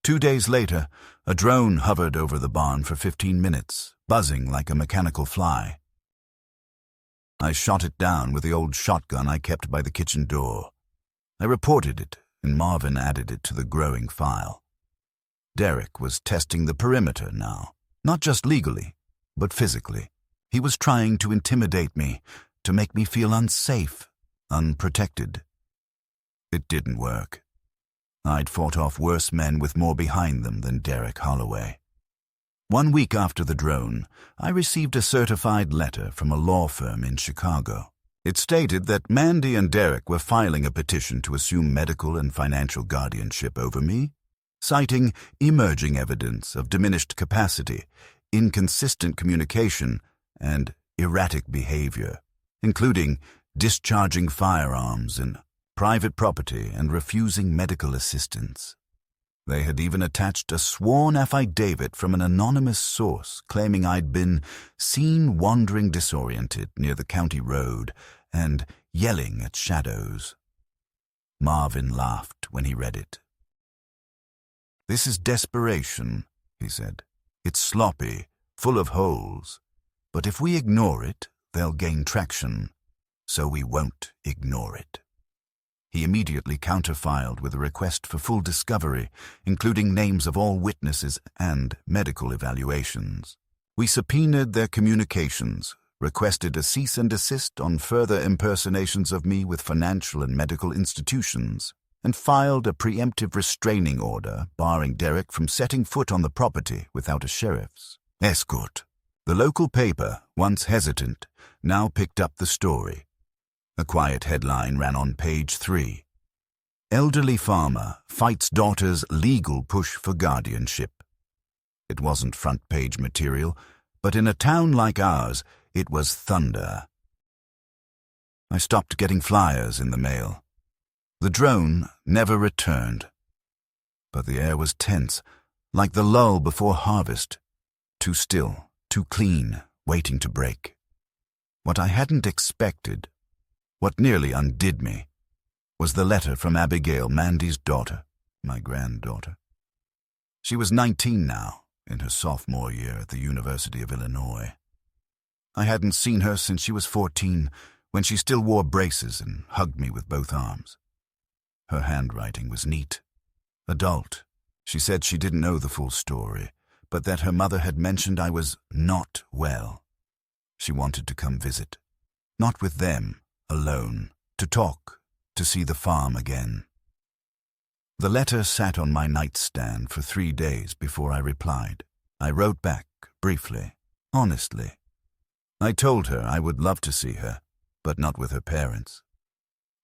2 days later, a drone hovered over the barn for 15 minutes, buzzing like a mechanical fly. I shot it down with the old shotgun I kept by the kitchen door. I reported it, and Marvin added it to the growing file. Derek was testing the perimeter now, not just legally, but physically. He was trying to intimidate me, to make me feel unsafe, unprotected. It didn't work. I'd fought off worse men with more behind them than Derek Holloway. 1 week after the drone, I received a certified letter from a law firm in Chicago. It stated that Mandy and Derek were filing a petition to assume medical and financial guardianship over me, citing emerging evidence of diminished capacity, inconsistent communication, and erratic behavior, including discharging firearms in private property and refusing medical assistance. They had even attached a sworn affidavit from an anonymous source claiming I'd been seen wandering disoriented near the county road and yelling at shadows. Marvin laughed when he read it. "This is desperation," he said. "It's sloppy, full of holes. But if we ignore it, they'll gain traction. So we won't ignore it." He immediately counterfiled with a request for full discovery, including names of all witnesses and medical evaluations. We subpoenaed their communications, requested a cease and desist on further impersonations of me with financial and medical institutions, and filed a preemptive restraining order barring Derek from setting foot on the property without a sheriff's escort. The local paper, once hesitant, now picked up the story. A quiet headline ran on page 3. "Elderly farmer fights daughter's legal push for guardianship." It wasn't front-page material, but in a town like ours, it was thunder. I stopped getting flyers in the mail. The drone never returned. But the air was tense, like the lull before harvest. Too still, too clean, waiting to break. What I hadn't expected, what nearly undid me, was the letter from Abigail, Mandy's daughter, my granddaughter. She was 19 now, in her sophomore year at the University of Illinois. I hadn't seen her since she was 14, when she still wore braces and hugged me with both arms. Her handwriting was neat. Adult. She said she didn't know the full story, but that her mother had mentioned I was not well. She wanted to come visit. Not with them, alone, to talk, to see the farm again. The letter sat on my nightstand for 3 days before I replied. I wrote back, briefly, honestly. I told her I would love to see her, but not with her parents.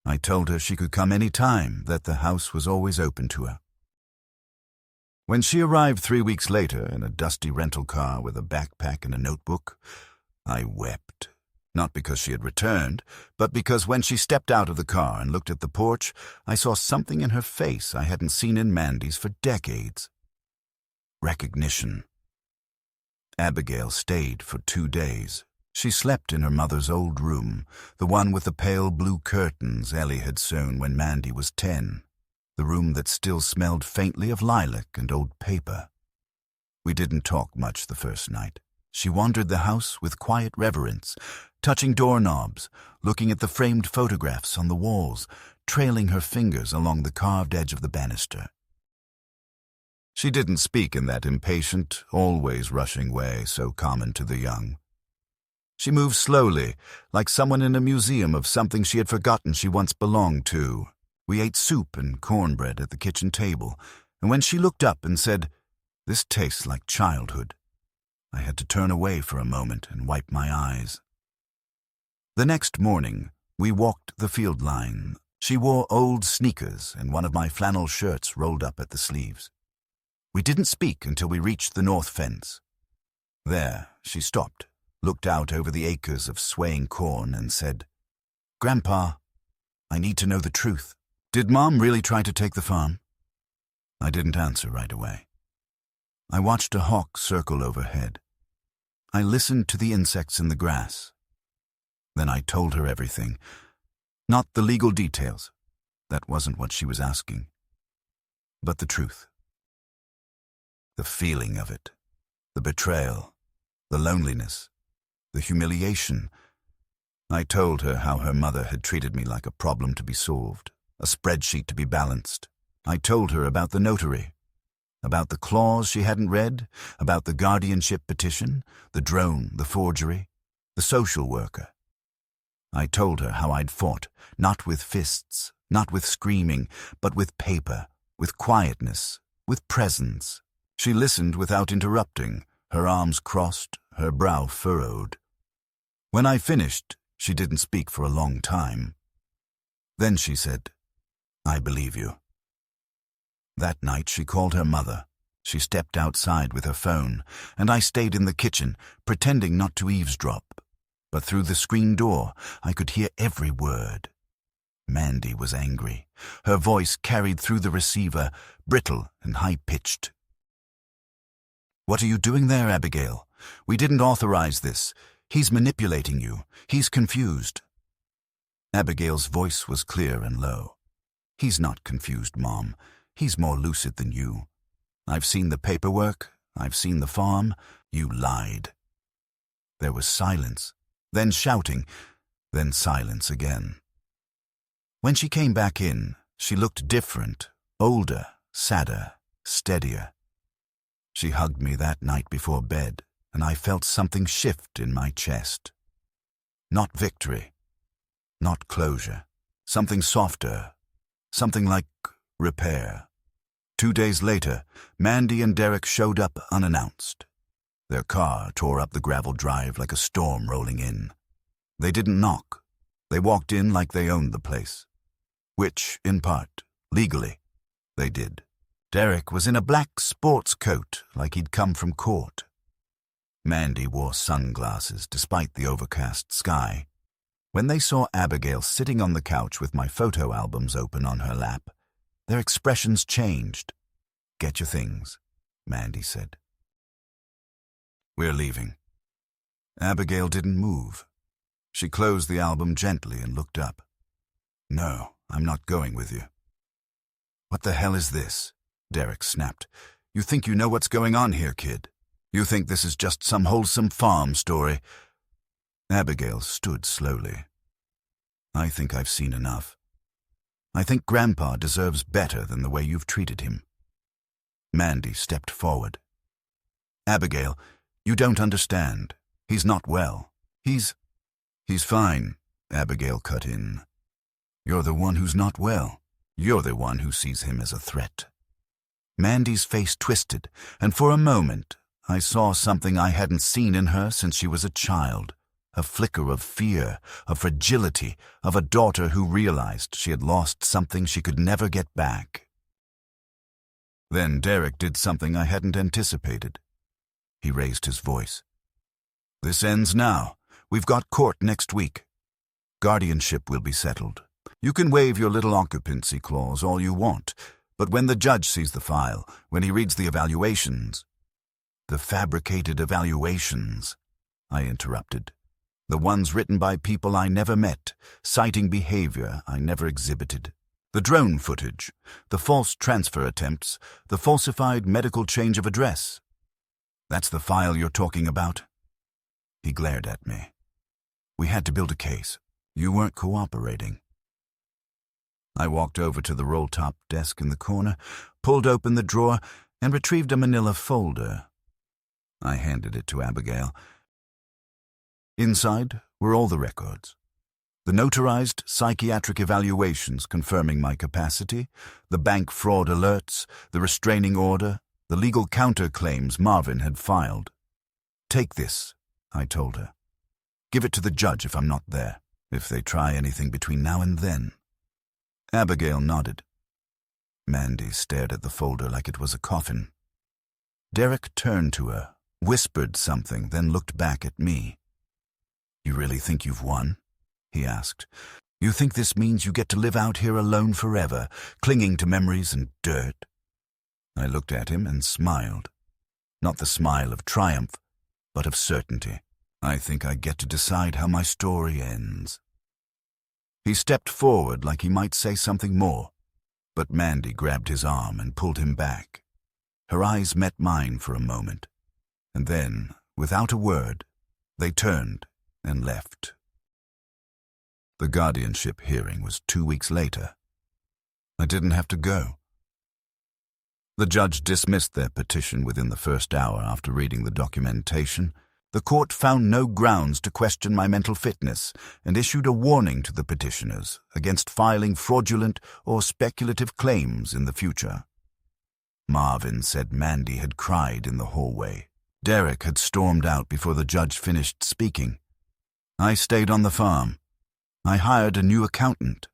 I told her she could come any time, that the house was always open to her. When she arrived 3 weeks later in a dusty rental car with a backpack and a notebook, I wept. Not because she had returned, but because when she stepped out of the car and looked at the porch, I saw something in her face I hadn't seen in Mandy's for decades. Recognition. Abigail stayed for 2 days, She slept in her mother's old room, the one with the pale blue curtains Ellie had sewn when Mandy was 10, the room that still smelled faintly of lilac and old paper. We didn't talk much the first night. She wandered the house with quiet reverence, touching doorknobs, looking at the framed photographs on the walls, trailing her fingers along the carved edge of the banister. She didn't speak in that impatient, always rushing way so common to the young. She moved slowly, like someone in a museum of something she had forgotten she once belonged to. We ate soup and cornbread at the kitchen table, and when she looked up and said, "This tastes like childhood," I had to turn away for a moment and wipe my eyes. The next morning, we walked the field line. She wore old sneakers and one of my flannel shirts rolled up at the sleeves. We didn't speak until we reached the north fence. There, she stopped, looked out over the acres of swaying corn and said, "Grandpa, I need to know the truth. Did Mom really try to take the farm?" I didn't answer right away. I watched a hawk circle overhead. I listened to the insects in the grass. Then I told her everything. Not the legal details. That wasn't what she was asking. But the truth. The feeling of it. The betrayal. The loneliness. The humiliation. I told her how her mother had treated me like a problem to be solved, a spreadsheet to be balanced. I told her about the notary, about the clause she hadn't read, about the guardianship petition, the drone, the forgery, the social worker. I told her how I'd fought, not with fists, not with screaming, but with paper, with quietness, with presence. She listened without interrupting, her arms crossed, her brow furrowed. When I finished, she didn't speak for a long time. Then she said, "I believe you." That night she called her mother. She stepped outside with her phone, and I stayed in the kitchen, pretending not to eavesdrop. But through the screen door, I could hear every word. Mandy was angry. Her voice carried through the receiver, brittle and high-pitched. "What are you doing there, Abigail? We didn't authorize this. He's manipulating you. He's confused." Abigail's voice was clear and low. "He's not confused, Mom. He's more lucid than you. I've seen the paperwork. I've seen the farm. You lied." There was silence, then shouting, then silence again. When she came back in, she looked different, older, sadder, steadier. She hugged me that night before bed, and I felt something shift in my chest. Not victory, not closure, something softer, something like repair. 2 days later, Mandy and Derek showed up unannounced. Their car tore up the gravel drive like a storm rolling in. They didn't knock. They walked in like they owned the place. Which, in part, legally, they did. Derek was in a black sports coat like he'd come from court. Mandy wore sunglasses despite the overcast sky. When they saw Abigail sitting on the couch with my photo albums open on her lap, their expressions changed. "Get your things," Mandy said. "We're leaving." Abigail didn't move. She closed the album gently and looked up. "No, I'm not going with you." "What the hell is this?" Derek snapped. "You think you know what's going on here, kid? You think this is just some wholesome farm story?" Abigail stood slowly. "I think I've seen enough. I think Grandpa deserves better than the way you've treated him." Mandy stepped forward. "Abigail, you don't understand. He's not well. He's fine," Abigail cut in. "You're the one who's not well. You're the one who sees him as a threat." Mandy's face twisted, and for a moment I saw something I hadn't seen in her since she was a child. A flicker of fear, of fragility, of a daughter who realized she had lost something she could never get back. Then Derek did something I hadn't anticipated. He raised his voice. "This ends now. We've got court next week. Guardianship will be settled. You can waive your little occupancy clause all you want, but when the judge sees the file, when he reads the evaluations—" "The fabricated evaluations," I interrupted. The ones written by people I never met, citing behavior I never exhibited. The drone footage, the false transfer attempts, the falsified medical change of address. That's the file you're talking about? He glared at me. We had to build a case. You weren't cooperating. I walked over to the roll-top desk in the corner, pulled open the drawer, and retrieved a manila folder. I handed it to Abigail. Inside were all the records. The notarized psychiatric evaluations confirming my capacity, the bank fraud alerts, the restraining order, the legal counterclaims Marvin had filed. Take this, I told her. Give it to the judge if I'm not there, if they try anything between now and then. Abigail nodded. Mandy stared at the folder like it was a coffin. Derek turned to her, whispered something, then looked back at me. You really think you've won? He asked. You think this means you get to live out here alone forever, clinging to memories and dirt? I looked at him and smiled. Not the smile of triumph, but of certainty. I think I get to decide how my story ends. He stepped forward like he might say something more, but Mandy grabbed his arm and pulled him back. Her eyes met mine for a moment, and then, without a word, they turned and left. The guardianship hearing was 2 weeks later. I didn't have to go. The judge dismissed their petition within the first hour after reading the documentation. The court found no grounds to question my mental fitness and issued a warning to the petitioners against filing fraudulent or speculative claims in the future. Marvin said Mandy had cried in the hallway. Derek had stormed out before the judge finished speaking. I stayed on the farm. I hired a new accountant.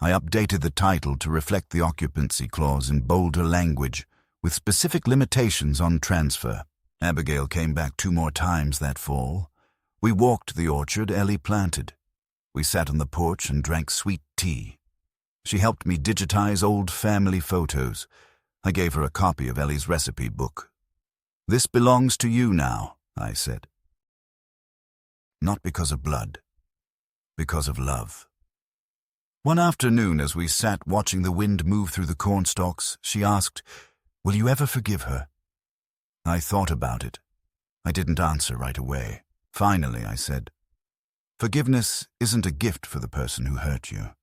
I updated the title to reflect the occupancy clause in bolder language, with specific limitations on transfer. Abigail came back 2 more times that fall. We walked the orchard Ellie planted. We sat on the porch and drank sweet tea. She helped me digitize old family photos. I gave her a copy of Ellie's recipe book. This belongs to you now, I said. Not because of blood, because of love. One afternoon, as we sat watching the wind move through the cornstalks, she asked, "Will you ever forgive her?" I thought about it. I didn't answer right away. Finally, I said, "Forgiveness isn't a gift for the person who hurt you.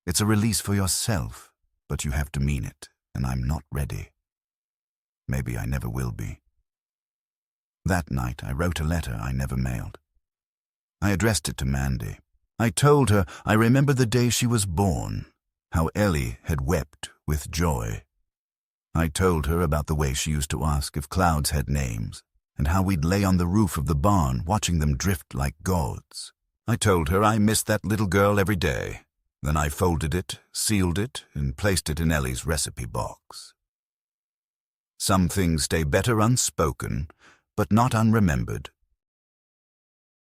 It's a release for yourself, but you have to mean it, and I'm not ready. Maybe I never will be." That night, I wrote a letter I never mailed. I addressed it to Mandy. I told her I remember the day she was born, how Ellie had wept with joy. I told her about the way she used to ask if clouds had names, and how we'd lay on the roof of the barn watching them drift like gods. I told her I missed that little girl every day. Then I folded it, sealed it, and placed it in Ellie's recipe box. Some things stay better unspoken, but not unremembered.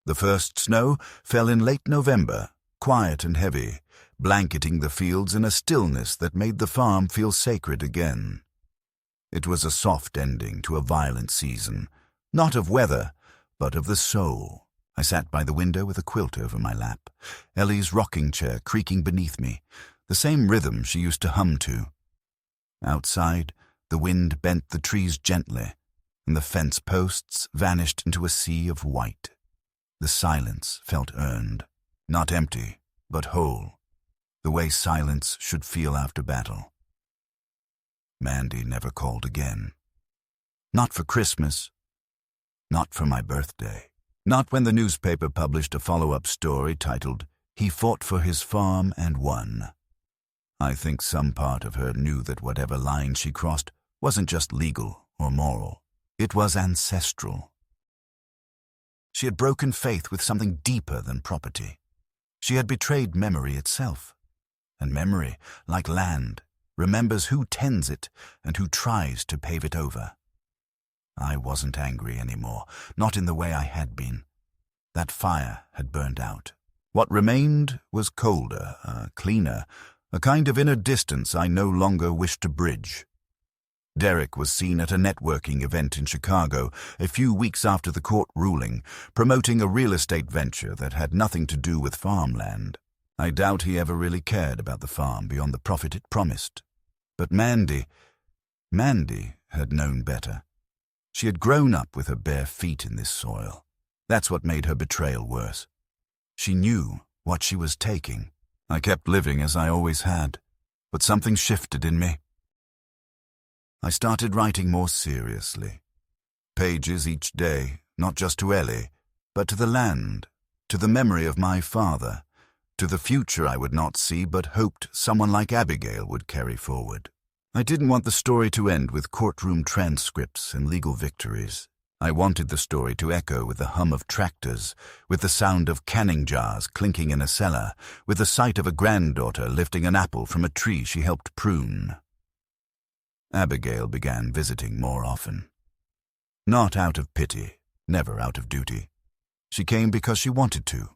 The first snow fell in late November, quiet and heavy, blanketing the fields in a stillness that made the farm feel sacred again. It was a soft ending to a violent season, not of weather, but of the soul. I sat by the window with a quilt over my lap, Ellie's rocking chair creaking beneath me, the same rhythm she used to hum to. Outside, the wind bent the trees gently, and the fence posts vanished into a sea of white. The silence felt earned, not empty, but whole, the way silence should feel after battle. Mandy never called again. Not for Christmas. Not for my birthday. Not when the newspaper published a follow-up story titled, "He Fought for His Farm and Won." I think some part of her knew that whatever line she crossed wasn't just legal or moral. It was ancestral. She had broken faith with something deeper than property. She had betrayed memory itself. And memory, like land, remembers who tends it and who tries to pave it over. I wasn't angry anymore, not in the way I had been. That fire had burned out. What remained was colder, cleaner, a kind of inner distance I no longer wished to bridge. Derek was seen at a networking event in Chicago a few weeks after the court ruling, promoting a real estate venture that had nothing to do with farmland. I doubt he ever really cared about the farm beyond the profit it promised. But Mandy had known better. She had grown up with her bare feet in this soil. That's what made her betrayal worse. She knew what she was taking. I kept living as I always had, but something shifted in me. I started writing more seriously. Pages each day, not just to Ellie, but to the land, to the memory of my father, to the future I would not see but hoped someone like Abigail would carry forward. I didn't want the story to end with courtroom transcripts and legal victories. I wanted the story to echo with the hum of tractors, with the sound of canning jars clinking in a cellar, with the sight of a granddaughter lifting an apple from a tree she helped prune. Abigail began visiting more often. Not out of pity, never out of duty. She came because she wanted to.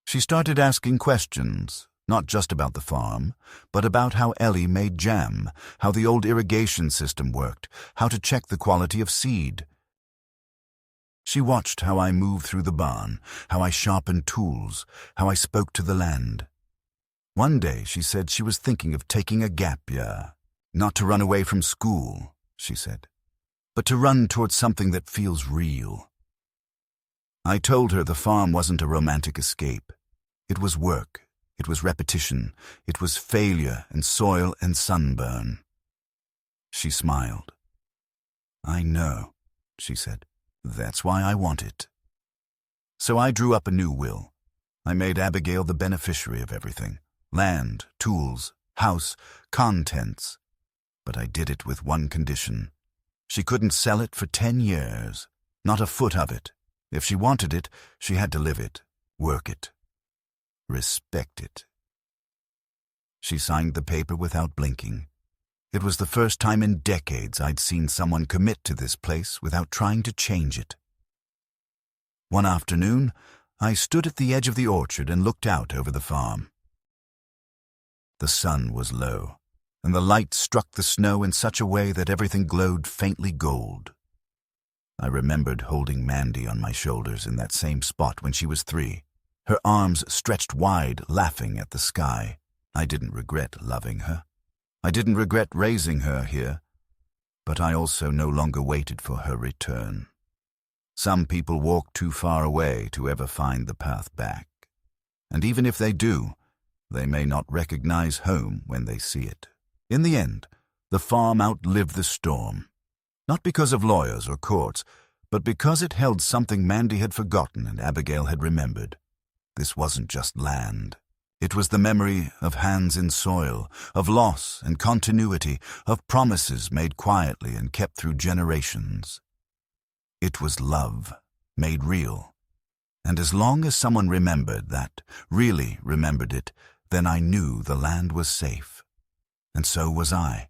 She started asking questions, not just about the farm, but about how Ellie made jam, how the old irrigation system worked, how to check the quality of seed. She watched how I moved through the barn, how I sharpened tools, how I spoke to the land. One day she said she was thinking of taking a gap year. Not to run away from school, she said, but to run towards something that feels real. I told her the farm wasn't a romantic escape. It was work, it was repetition, it was failure and soil and sunburn. She smiled. I know, she said. That's why I want it. So I drew up a new will. I made Abigail the beneficiary of everything. Land, tools, house, contents. But I did it with one condition. She couldn't sell it for 10 years. Not a foot of it. If she wanted it, she had to live it, work it, respect it. She signed the paper without blinking. It was the first time in decades I'd seen someone commit to this place without trying to change it. One afternoon, I stood at the edge of the orchard and looked out over the farm. The sun was low, and the light struck the snow in such a way that everything glowed faintly gold. I remembered holding Mandy on my shoulders in that same spot when she was 3, her arms stretched wide, laughing at the sky. I didn't regret loving her. I didn't regret raising her here, but I also no longer waited for her return. Some people walk too far away to ever find the path back, and even if they do, they may not recognize home when they see it. In the end, the farm outlived the storm, not because of lawyers or courts, but because it held something Mandy had forgotten and Abigail had remembered. This wasn't just land. It was the memory of hands in soil, of loss and continuity, of promises made quietly and kept through generations. It was love, made real. And as long as someone remembered that, really remembered it, then I knew the land was safe. And so was I.